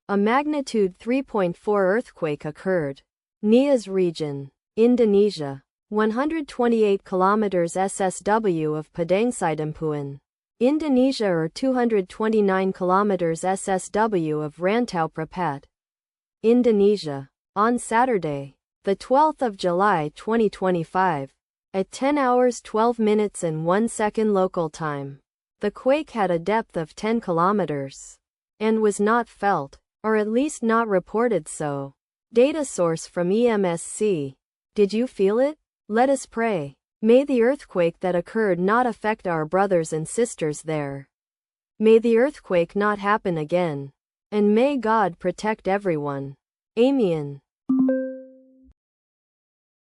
A magnitude 3.4 earthquake occurred. Nias region, Indonesia. 128 kilometers SSW of Padangsidempuan, Indonesia, or 229 kilometers SSW of Rantau Prapat, Indonesia. On Saturday, the 12th of July 2025, at 10 hours 12 minutes and 1 second local time, the quake had a depth of 10 kilometers and was not felt, or at least not reported so. Data source from EMSC. Did you feel it? Let us pray. May the earthquake that occurred not affect our brothers and sisters there. May the earthquake not happen again. And may God protect everyone. Amen.